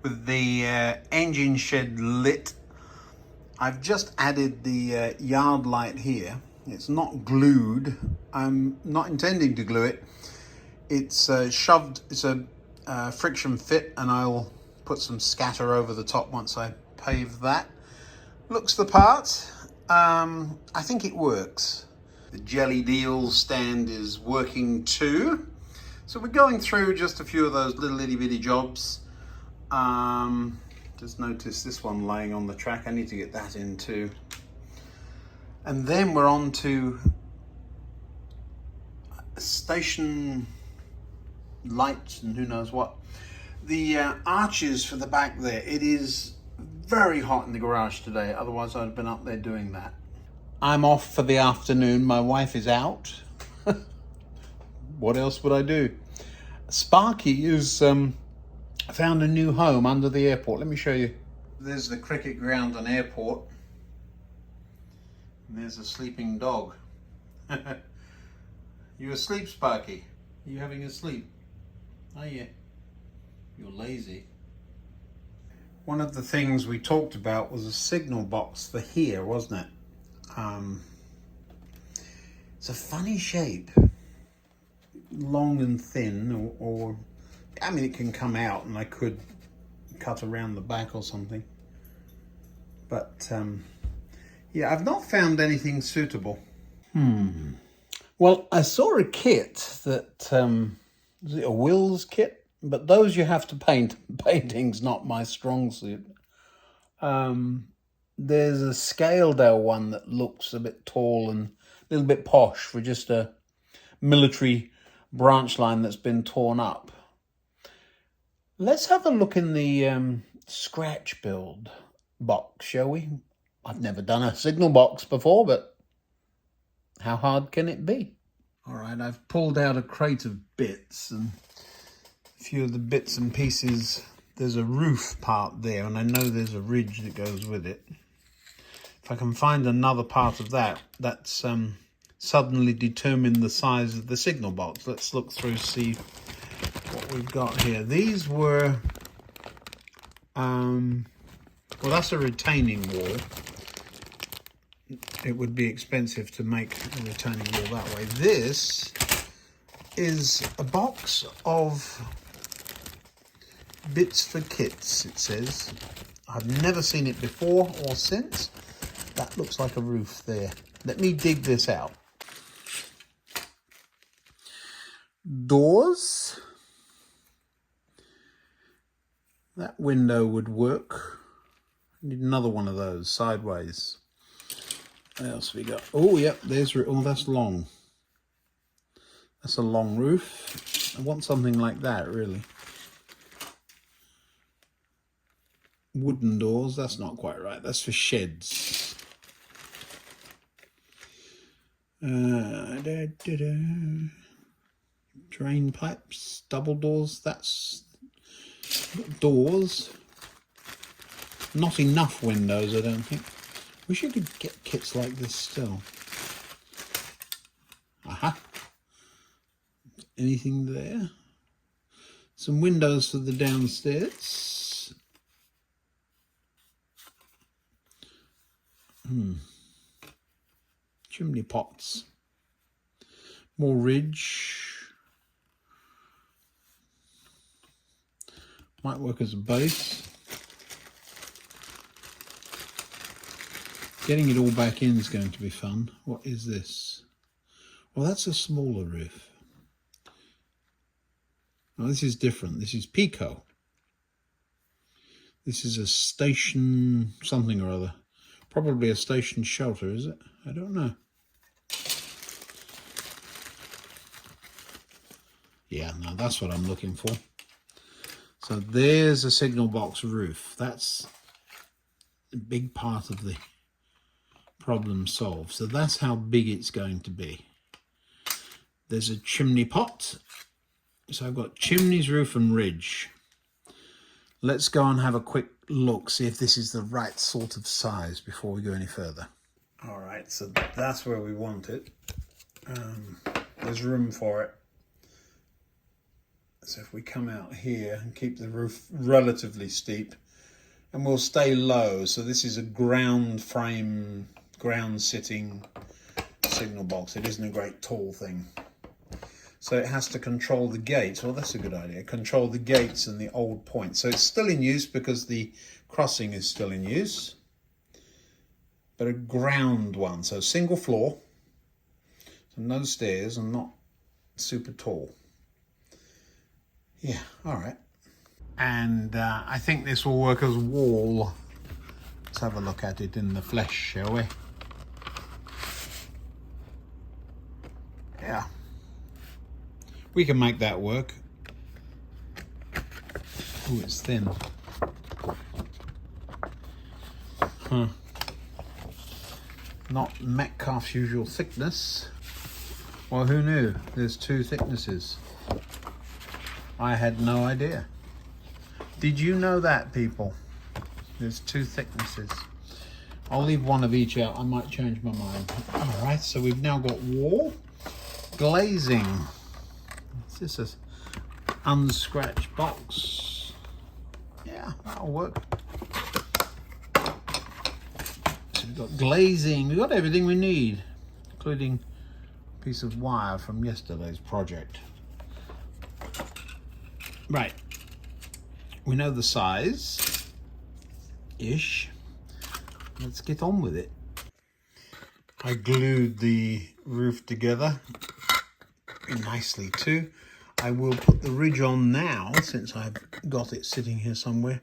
with the engine shed lit. I've just added the yard light here. It's not glued. I'm not intending to glue it. It's shoved, it's a friction fit, and I'll put some scatter over the top once I pave that. Looks the part. I think it works. The Jelly Deals stand is working too. So we're going through just a few of those little itty bitty jobs. Just noticed this one laying on the track. I need to get that in too. And then we're on to station lights and who knows what. The arches for the back there. It is very hot in the garage today. Otherwise I'd have been up there doing that. I'm off for the afternoon. My wife is out. What else would I do? Sparky is found a new home under the airport. Let me show you. There's the cricket ground and airport. And there's a sleeping dog. You asleep, Sparky? Are you having a sleep? Are you? You're lazy. One of the things we talked about was a signal box for here, wasn't it? It's a funny shape. Long and thin, or I mean, it can come out and I could cut around the back or something. But yeah, I've not found anything suitable. Well, I saw a kit that, was it a Wills kit? But those you have to paint. Painting's not my strong suit. There's a Scaledale one that looks a bit tall and a little bit posh for just a military branch line that's been torn up. Let's have a look in the scratch build box, shall we? I've never done a signal box before, but how hard can it be? All right, I've pulled out a crate of bits, and a few of the bits and pieces. There's a roof part there, and I know there's a ridge that goes with it. If I can find another part of that, that's suddenly determined the size of the signal box. Let's look through, see what we've got here. These were, well, that's a retaining wall. It would be expensive to make a retaining wall that way. This is a box of bits for kits, it says. I've never seen it before or since. That looks like a roof there. Let me dig this out. Doors. That window would work. Need another one of those sideways. What else we got? Oh, yep, there's, oh, that's long. That's a long roof. I want something like that, really. Wooden doors, that's not quite right. That's for sheds. Drain pipes, double doors, that's doors. Not enough windows, I don't think. Wish you could get kits like this still. Aha. Anything there? Some windows for the downstairs. Chimney pots. More ridge. Might work as a base. Getting it all back in is going to be fun. What is this? Well, that's a smaller roof. Now, this is different. This is Pico. This is a station something or other. Probably a station shelter, is it? I don't know. Yeah, no, that's what I'm looking for. So there's a signal box roof. That's a big part of the problem solved. So that's how big it's going to be. There's a chimney pot. So I've got chimneys, roof and ridge. Let's go and have a quick look, see if this is the right sort of size before we go any further. All right, so that's where we want it. There's room for it. So if we come out here and keep the roof relatively steep, and we'll stay low. So this is a ground frame, ground sitting signal box. It isn't a great tall thing. So it has to control the gates. Well, that's a good idea. Control the gates and the old points. So it's still in use because the crossing is still in use. But a ground one. So single floor. So no stairs and not super tall. Yeah, all right. And I think this will work as wall. Let's have a look at it in the flesh, shall we? Yeah. We can make that work. Oh, it's thin. Huh. Not Metcalfe's usual thickness. Well, who knew? There's two thicknesses. I had no idea. Did you know that, people? There's two thicknesses. I'll leave one of each out. I might change my mind. All right, so we've now got wall. Glazing. Is this an unscratched box? Yeah, that'll work. So we've got glazing. We've got everything we need, including a piece of wire from yesterday's project. Right. We know the size-ish. Let's get on with it. I glued the roof together nicely too. I will put the ridge on now, since I've got it sitting here somewhere,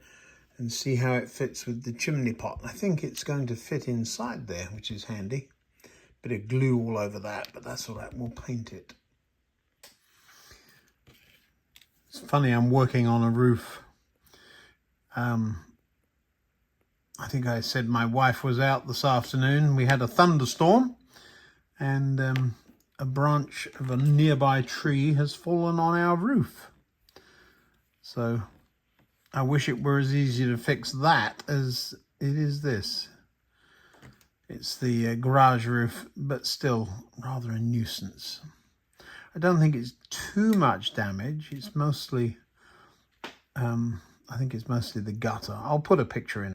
and see how it fits with the chimney pot. I think it's going to fit inside there, which is handy. Bit of glue all over that, but that's all right. We'll paint it. It's funny, I'm working on a roof. I think I said my wife was out this afternoon. We had a thunderstorm, and a branch of a nearby tree has fallen on our roof. So I wish it were as easy to fix that as it is this. It's the garage roof, but still rather a nuisance. I don't think it's too much damage. It's mostly, I think it's mostly the gutter. I'll put a picture in.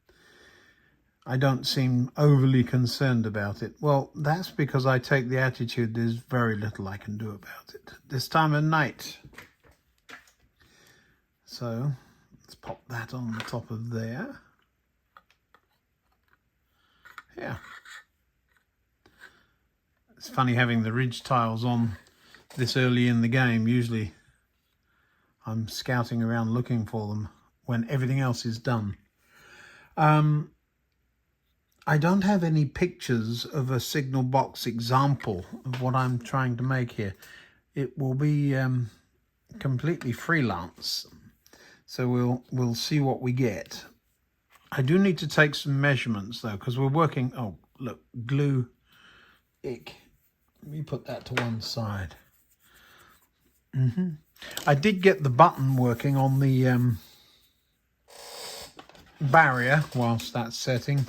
I don't seem overly concerned about it. Well, that's because I take the attitude there's very little I can do about it this time of night. So let's pop that on the top of there. Yeah. It's funny having the ridge tiles on this early in the game. Usually I'm scouting around looking for them when everything else is done. I don't have any pictures of a signal box example of what I'm trying to make here. It will be completely freelance, so we'll see what we get. I do need to take some measurements though, because we're working. Oh, look, glue. Ick. Let me put that to one side. I did get the button working on the barrier whilst that's setting.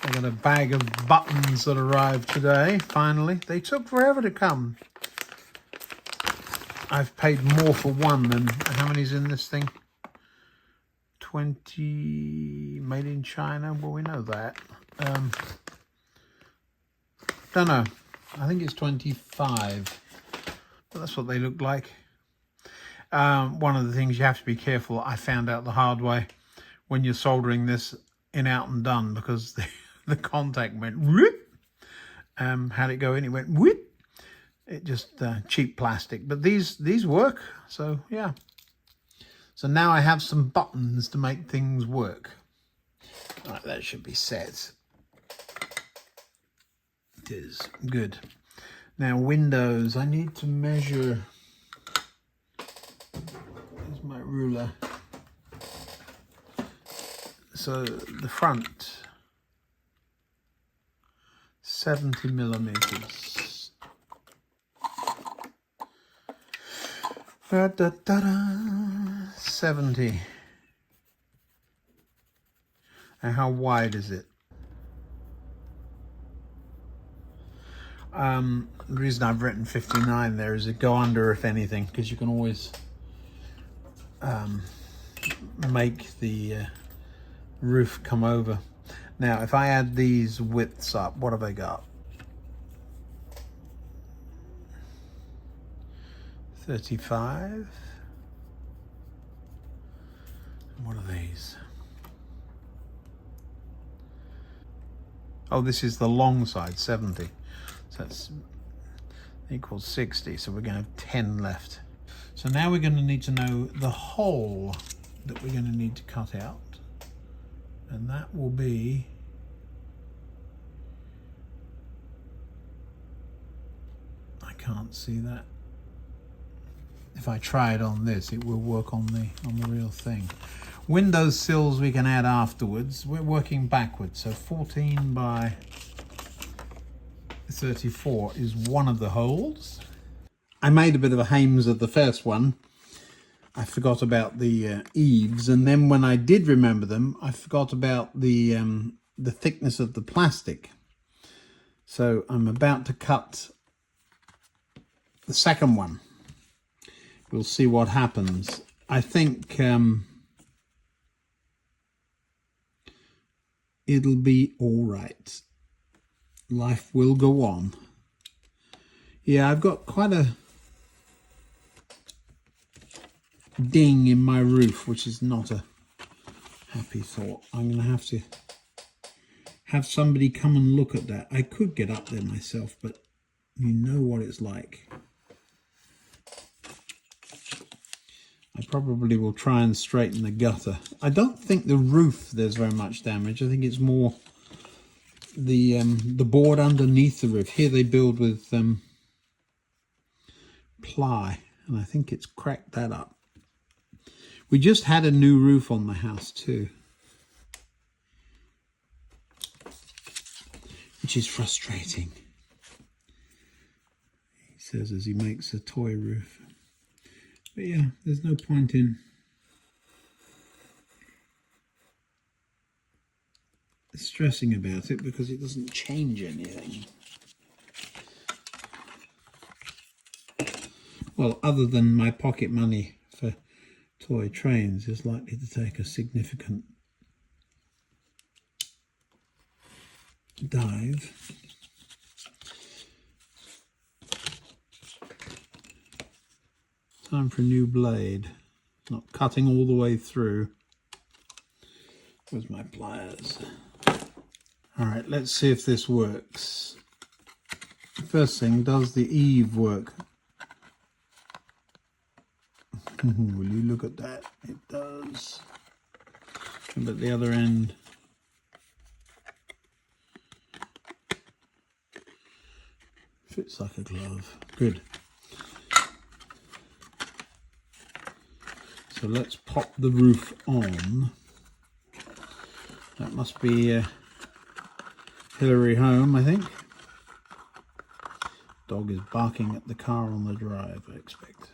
I got a bag of buttons that arrived today, finally. They took forever to come. I've paid more for one than... How many's in this thing? 20... Made in China? Well, we know that. Don't know. I think it's 25. But that's what they look like. One of the things you have to be careful, I found out the hard way, when you're soldering this in out and done, because the contact went whoop. How'd it go in? It went whoop. It just cheap plastic, but these work. So yeah. So now I have some buttons to make things work. All right, that should be set. It is good. Now windows. I need to measure. Here's my ruler. So the front. 70 millimeters. Da, da, da, da. 70. And how wide is it? The reason I've written 59 there is to go under if anything, because you can always make the roof come over. Now, if I add these widths up, what have I got? 35. What are these? Oh, this is the long side, 70. So that's equals 60. So we're going to have 10 left. So now we're going to need to know the hole that we're going to need to cut out. And that will be I can't see that. If I try it on this, it will work on the real thing. Window sills we can add afterwards. We're working backwards. So 14 by 34 is one of the holes. I made a bit of a hames of the first one. I forgot about the eaves, and then when I did remember them, I forgot about the thickness of the plastic. So I'm about to cut the second one. We'll see what happens. I think it'll be all right. Life will go on. Yeah, I've got quite a ding in my roof, which is not a happy thought. I'm going to have somebody come and look at that. I could get up there myself, but you know what it's like. I probably will try and straighten the gutter. I don't think the roof there's very much damage. I think it's more the board underneath the roof. Here they build with ply, and I think it's cracked that up. We just had a new roof on the house too, which is frustrating, he says as he makes a toy roof. But yeah, there's no point in stressing about it because it doesn't change anything. Well, other than my pocket money for toy trains is likely to take a significant dive. Time for a new blade. Not cutting all the way through. Where's my pliers? All right, let's see if this works. First thing, does the eave work? Will you look at that? It does. And at the other end, fits like a glove. Good. So let's pop the roof on. That must be Hillary home, I think. Dog is barking at the car on the drive, I expect.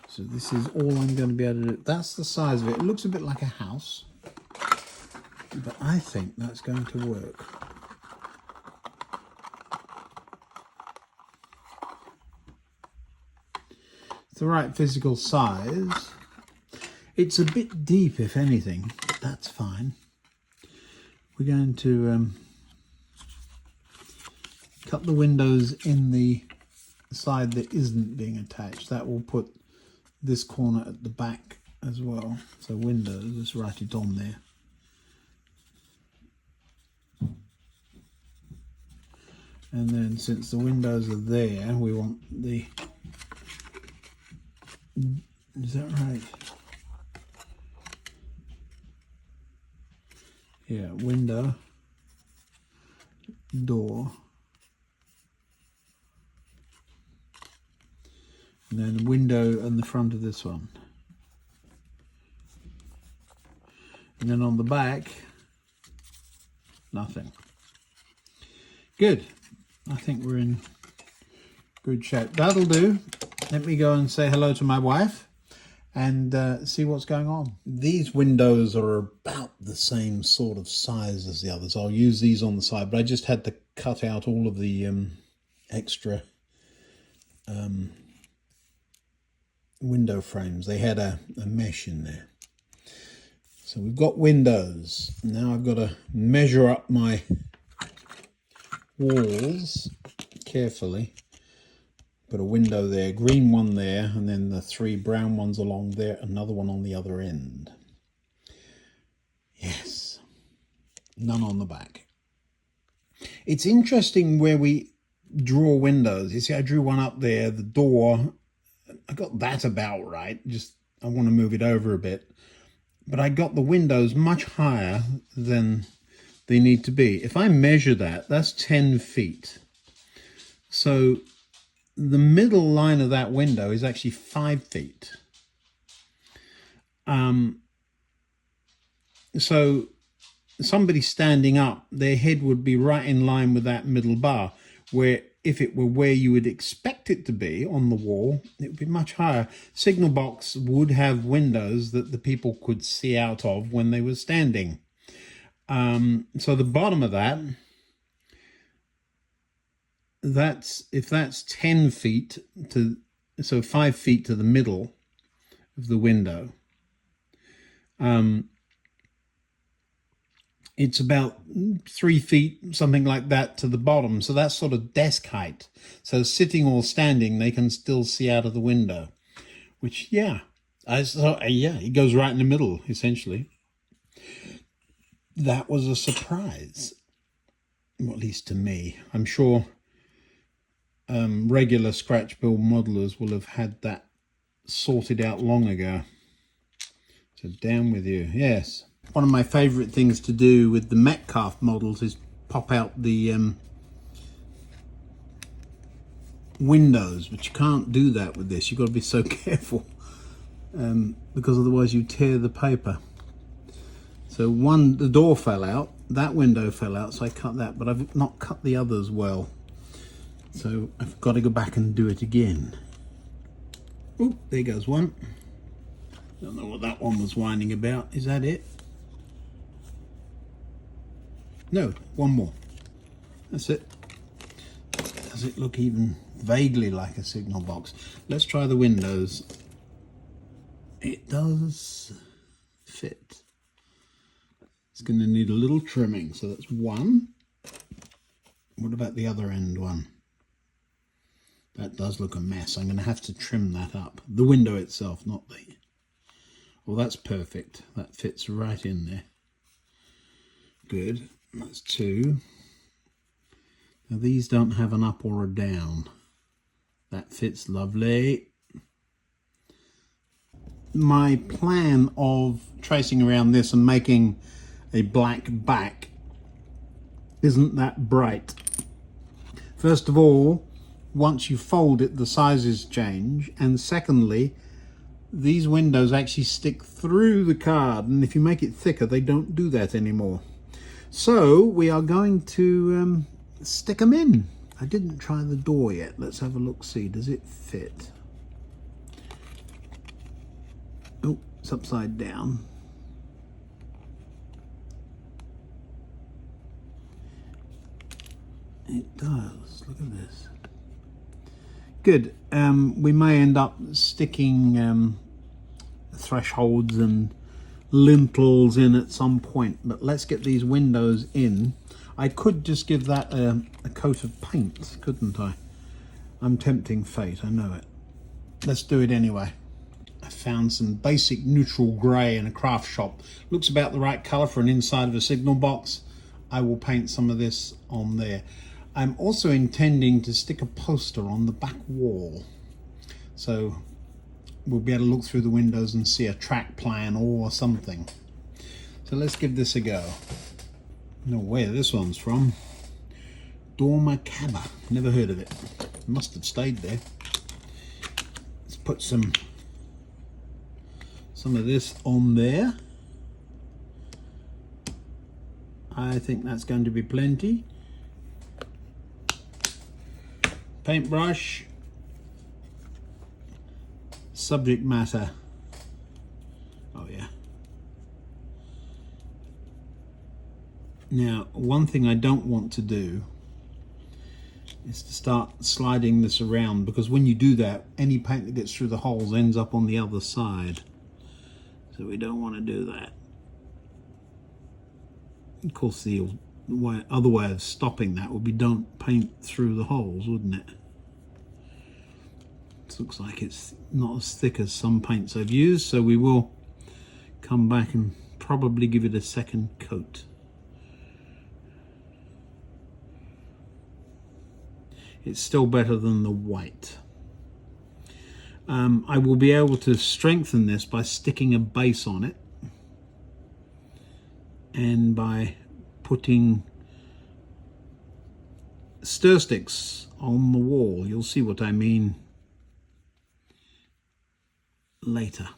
So this is all I'm going to be able to do. That's the size of it. It looks a bit like a house, but I think that's going to work. It's the right physical size. It's a bit deep, if anything, but that's fine. We're going to cut the windows in the side that isn't being attached. That will put this corner at the back as well. So windows, let's write it on there. And then since the windows are there, we want the, is that right? Yeah, window, door, and then window on the front of this one. And then on the back, nothing. Good. I think we're in good shape. That'll do. Let me go and say hello to my wife and see what's going on. These windows are about the same sort of size as the others. I'll use these on the side, but I just had to cut out all of the extra window frames. They had a mesh in there. So we've got windows. Now I've got to measure up my walls carefully. Put a window there, green one there, and then the 3 brown ones along there, another one on the other end. Yes, none on the back. It's interesting where we draw windows. You see, I drew one up there, the door, I got that about right. Just, I want to move it over a bit. But I got the windows much higher than they need to be. If I measure that, that's 10 feet. So the middle line of that window is actually 5 feet. So somebody standing up, their head would be right in line with that middle bar, where if it were where you would expect it to be on the wall, it would be much higher. Signal box would have windows that the people could see out of when they were standing. So the bottom of that, if that's 10 feet to, so 5 feet to the middle of the window, it's about 3 feet, something like that, to the bottom. So that's sort of desk height. So sitting or standing, they can still see out of the window, which, yeah, it goes right in the middle, essentially. That was a surprise, well, at least to me. I'm sure regular scratch build modelers will have had that sorted out long ago. So down with you, yes. One of my favourite things to do with the Metcalf models is pop out the windows, but you can't do that with this. You've got to be so careful because otherwise you tear the paper. So the door fell out, that window fell out, so I cut that, but I've not cut the others well. So I've got to go back and do it again. Oh, there goes one. Don't know what that one was whining about. Is that it? No, one more. That's it. Does it look even vaguely like a signal box? Let's try the windows. It does fit. It's going to need a little trimming, so that's one. What about the other end one? That does look a mess. I'm going to have to trim that up. The window itself, not the... Well, that's perfect. That fits right in there. Good. That's 2. Now these don't have an up or a down. That fits lovely. My plan of tracing around this and making a black back isn't that bright. First of all, once you fold it, the sizes change, and secondly, these windows actually stick through the card, and if you make it thicker, they don't do that anymore. So we are going to stick them in. I didn't try the door yet. Let's have a look, see, does it fit? Oh, it's upside down. It does, look at this. Good. We may end up sticking thresholds and lintels in at some point, but let's get these windows in. I could just give that a coat of paint, couldn't I? I'm tempting fate, I know it. Let's do it anyway. I found some basic neutral grey in a craft shop. Looks about the right colour for an inside of a signal box. I will paint some of this on there. I'm also intending to stick a poster on the back wall, so we'll be able to look through the windows and see a track plan or something. So let's give this a go. No where this one's from. Dormacaba, never heard of it. Must have stayed there. Let's put some of this on there. I think that's going to be plenty. Paintbrush. Subject matter. Oh yeah. Now, one thing I don't want to do is to start sliding this around, because when you do that, any paint that gets through the holes ends up on the other side. So we don't want to do that. Of course, the other way of stopping that would be don't paint through the holes, wouldn't it? It looks like it's not as thick as some paints I've used, so we will come back and probably give it a second coat. It's still better than the white. I will be able to strengthen this by sticking a base on it and by putting stir sticks on the wall. You'll see what I mean later.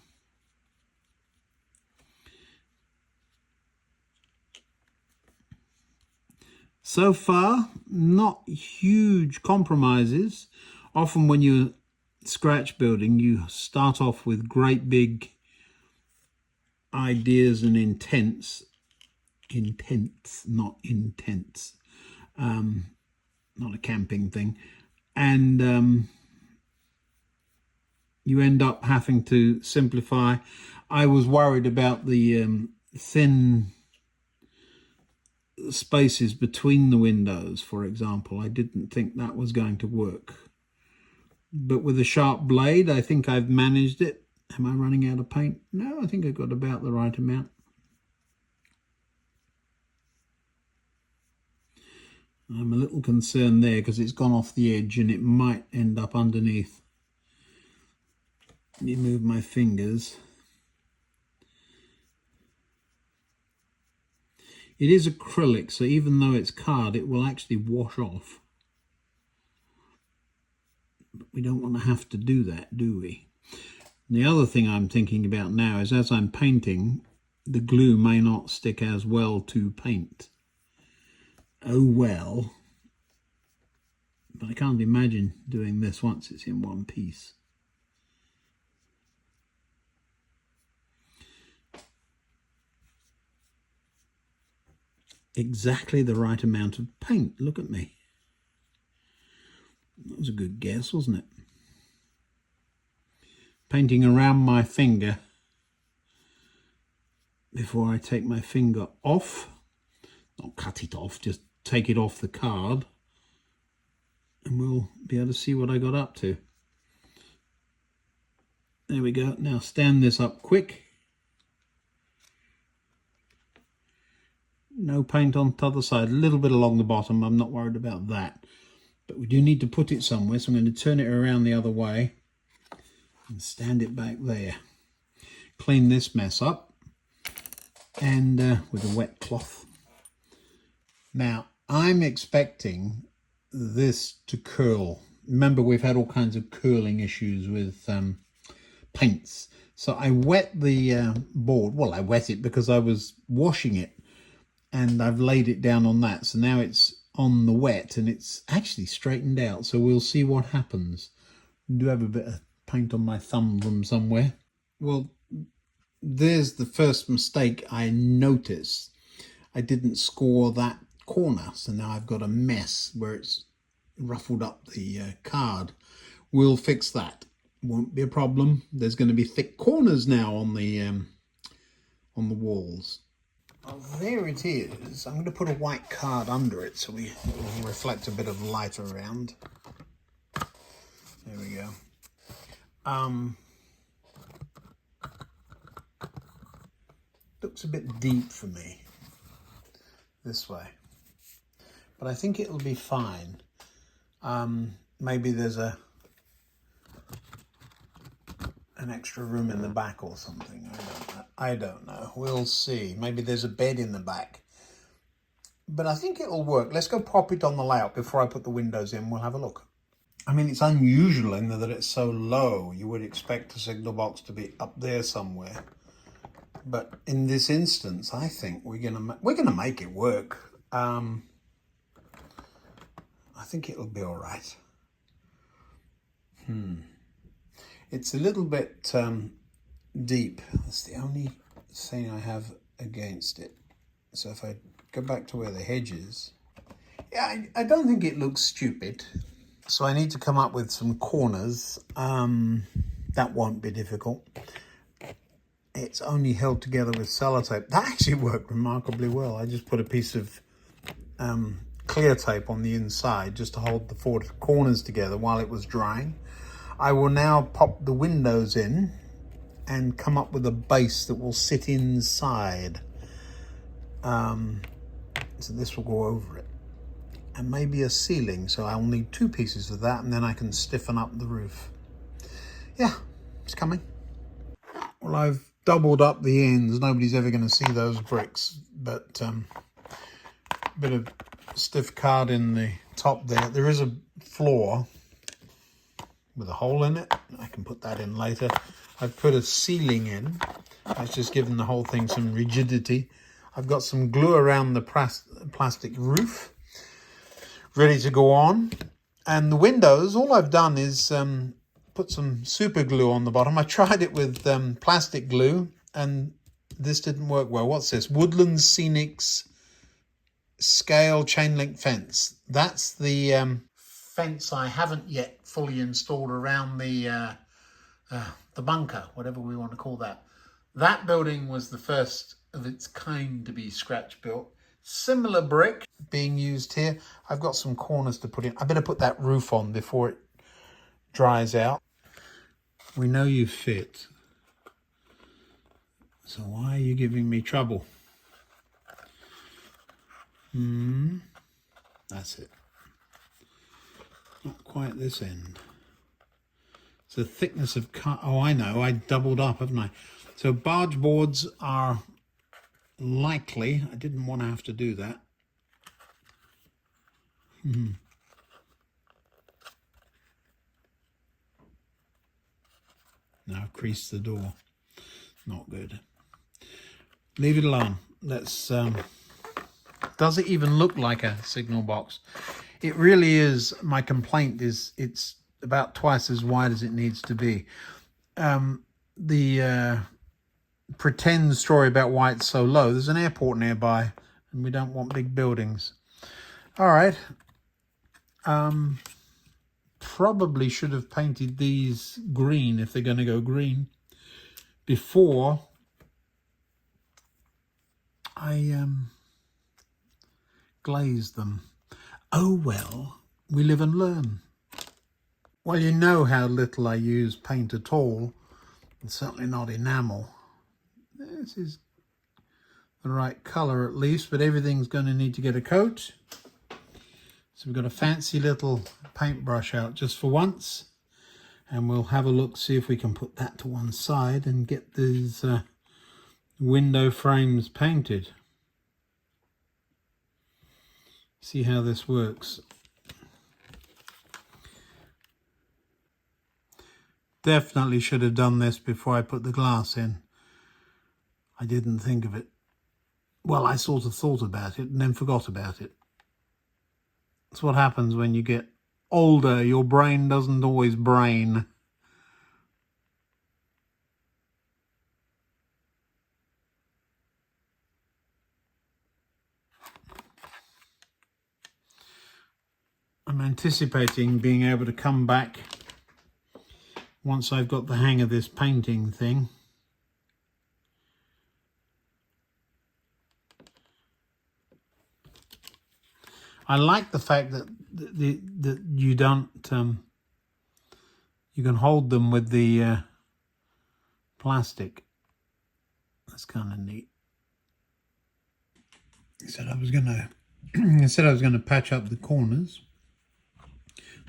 So far, not huge compromises. Often when you're scratch building, you start off with great big ideas and intents, not intense, not a camping thing, and you end up having to simplify. I was worried about the thin spaces between the windows, for example. I didn't think that was going to work. But with a sharp blade, I think I've managed it. Am I running out of paint? No, I think I've got about the right amount. I'm a little concerned there because it's gone off the edge and it might end up underneath. Let me move my fingers. It is acrylic, so even though it's card, it will actually wash off. But we don't want to have to do that, do we? And the other thing I'm thinking about now is, as I'm painting, the glue may not stick as well to paint. Oh well. But I can't imagine doing this once it's in one piece. Exactly the right amount of paint. Look at me. That was a good guess, wasn't it? Painting around my finger before I take my finger off. Not cut it off, just take it off the card. And we'll be able to see what I got up to. There we go. Now stand this up quick. No paint on the other side, a little bit along the bottom. I'm not worried about that. But we do need to put it somewhere, so I'm going to turn it around the other way and stand it back there. Clean this mess up and with a wet cloth. Now, I'm expecting this to curl. Remember, we've had all kinds of curling issues with paints. So I wet the board. Well, I wet it because I was washing it, and I've laid it down on that. So now it's on the wet and it's actually straightened out. So we'll see what happens. I do have a bit of paint on my thumb from somewhere. Well, there's the first mistake I noticed. I didn't score that corner. So now I've got a mess where it's ruffled up the card. We'll fix that. Won't be a problem. There's going to be thick corners now on the walls. Oh, there it is. I'm going to put a white card under it so it will reflect a bit of light around. There we go. Looks a bit deep for me this way, but I think it'll be fine. Maybe there's an extra room in the back or something. I don't know. We'll see. Maybe there's a bed in the back. But I think it'll work. Let's go pop it on the layout before I put the windows in. We'll have a look. I mean, it's unusual in that it's so low. You would expect the signal box to be up there somewhere. But in this instance, I think we're gonna make it work. I think it'll be all right. It's a little bit deep. That's the only thing I have against it. So if I go back to where the hedge is, Yeah, I don't think it looks stupid. So I need to come up with some corners. That won't be difficult. It's only held together with sellotape. That actually worked remarkably well. I just put a piece of clear tape on the inside just to hold the four corners together while it was drying. I will now pop the windows in and come up with a base that will sit inside. So this will go over it. And maybe a ceiling, so I'll need two pieces of that, and then I can stiffen up the roof. Yeah, it's coming. Well, I've doubled up the ends. Nobody's ever going to see those bricks, but a bit of stiff card in the top there. There is a floor with a hole in it. I can put that in later. I've put a ceiling in. That's just given the whole thing some rigidity. I've got some glue around the plastic roof, ready to go on. And the windows, all I've done is put some super glue on the bottom. I tried it with plastic glue and this didn't work well. What's this? Woodland Scenics Scale Chain Link Fence. That's the fence I haven't yet fully installed around the bunker, whatever we want to call that. That building was the first of its kind to be scratch built. Similar brick being used here. I've got some corners to put in. I better put that roof on before it dries out. We know you fit. So why are you giving me trouble? That's it. Not quite this end. It's the thickness of cut. Oh, I know. I doubled up, haven't I? So barge boards are likely. I didn't want to have to do that. Now I've creased the door. Not good. Leave it alone. Let's. Does it even look like a signal box? It really is. My complaint is it's about twice as wide as it needs to be. The pretend story about why it's so low. There's an airport nearby and we don't want big buildings. All right. Probably should have painted these green if they're going to go green before I glaze them. Oh well, we live and learn. Well, you know how little I use paint at all, and certainly not enamel. This is the right colour at least, but everything's going to need to get a coat. So we've got a fancy little paintbrush out just for once, and we'll have a look, see if we can put that to one side and get these window frames painted. See how this works. Definitely should have done this before I put the glass in. I didn't think of it. Well, I sort of thought about it and then forgot about it. That's what happens when you get older. Your brain doesn't always brain. I'm anticipating being able to come back once I've got the hang of this painting thing. I like the fact that that you don't you can hold them with the plastic. That's kind of neat. I said I was gonna patch up the corners.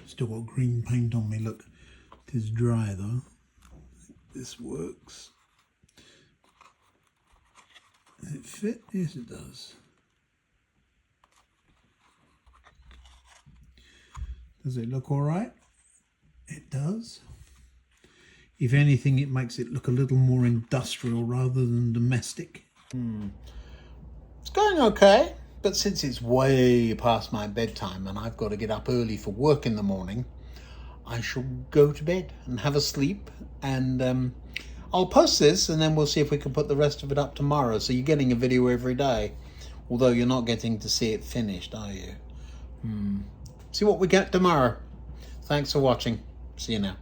Still got green paint on me. Look, it is dry though. This works. Does it fit? Yes, it does. Does it look all right? It does. If anything, it makes it look a little more industrial rather than domestic. It's going okay, but since it's way past my bedtime and I've got to get up early for work in the morning, I shall go to bed and have a sleep, and I'll post this and then we'll see if we can put the rest of it up tomorrow. So you're getting a video every day, although you're not getting to see it finished, are you? See what we get tomorrow. Thanks for watching. See you now.